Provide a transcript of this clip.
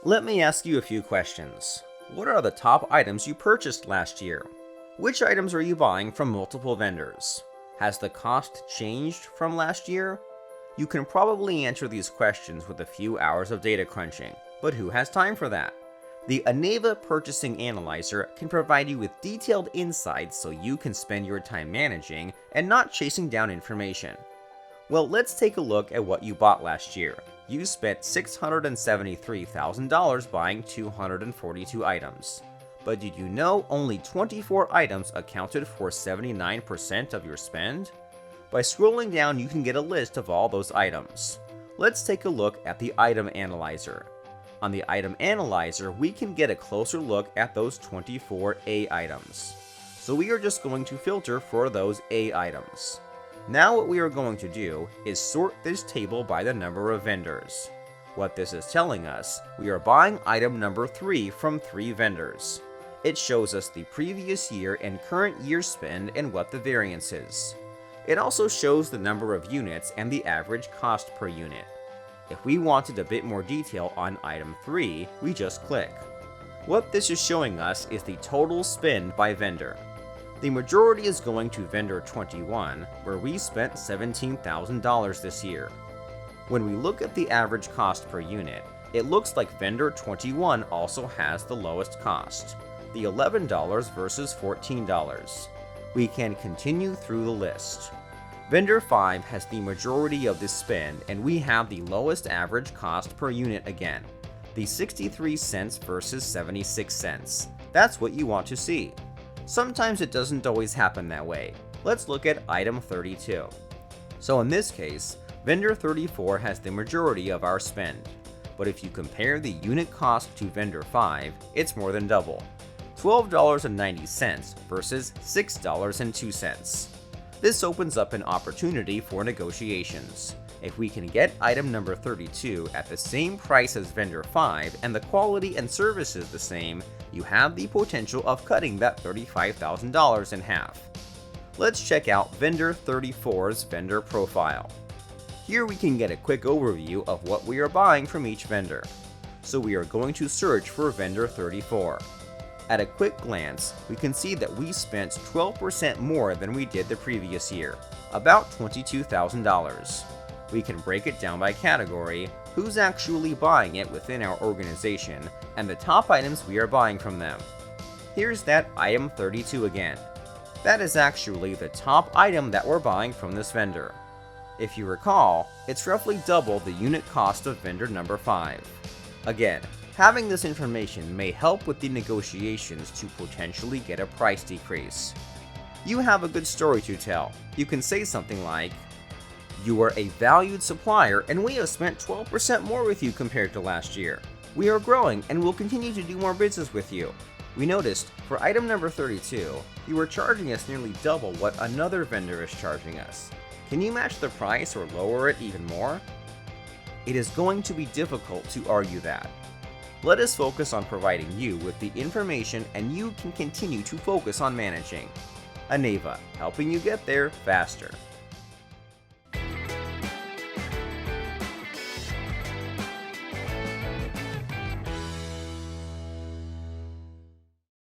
Let me ask you a few questions. What are the top items you purchased last year? Which items are you buying from multiple vendors? Has the cost changed from last year? You can probably answer these questions with a few hours of data crunching, but who has time for that? The Aneva Purchasing Analyzer can provide you with detailed insights so you can spend your time managing and not chasing down information. Well, let's take a look at what you bought last year. You spent $673,000 buying 242 items. But did you know only 24 items accounted for 79% of your spend? By scrolling down, you can get a list of all those items. Let's take a look at the Item Analyzer. On the Item Analyzer, we can get a closer look at those 24 A items. So we are just going to filter for those A items. Now what we are going to do is sort this table by the number of vendors. What this is telling us, we are buying item number 3 from 3 vendors. It shows us the previous year and current year spend and what the variance is. It also shows the number of units and the average cost per unit. If we wanted a bit more detail on item 3, we just click. What this is showing us is the total spend by vendor. The majority is going to vendor 21, where we spent $17,000 this year. When we look at the average cost per unit, it looks like vendor 21 also has the lowest cost, the $11 versus $14. We can continue through the list. Vendor 5 has the majority of this spend, and we have the lowest average cost per unit again, the 63 cents versus 76 cents. That's what you want to see. Sometimes it doesn't always happen that way. Let's look at item 32. So in this case, vendor 34 has the majority of our spend. But if you compare the unit cost to vendor 5, it's more than double. $12.90 versus $6.02. This opens up an opportunity for negotiations. If we can get item number 32 at the same price as vendor 5 and the quality and service is the same, you have the potential of cutting that $35,000 in half. Let's check out vendor 34's vendor profile. Here we can get a quick overview of what we are buying from each vendor. So we are going to search for vendor 34. At a quick glance, we can see that we spent 12% more than we did the previous year, about $22,000. We can break it down by category, who's actually buying it within our organization, and the top items we are buying from them. Here's that item 32 again. That is actually the top item that we're buying from this vendor. If you recall, it's roughly double the unit cost of vendor number 5. Again, having this information may help with the negotiations to potentially get a price decrease. You have a good story to tell. You can say something like, "You are a valued supplier and we have spent 12% more with you compared to last year. We are growing and will continue to do more business with you. We noticed, for item number 32, you are charging us nearly double what another vendor is charging us. Can you match the price or lower it even more?" It is going to be difficult to argue that. Let us focus on providing you with the information and you can continue to focus on managing. Aneva, helping you get there faster.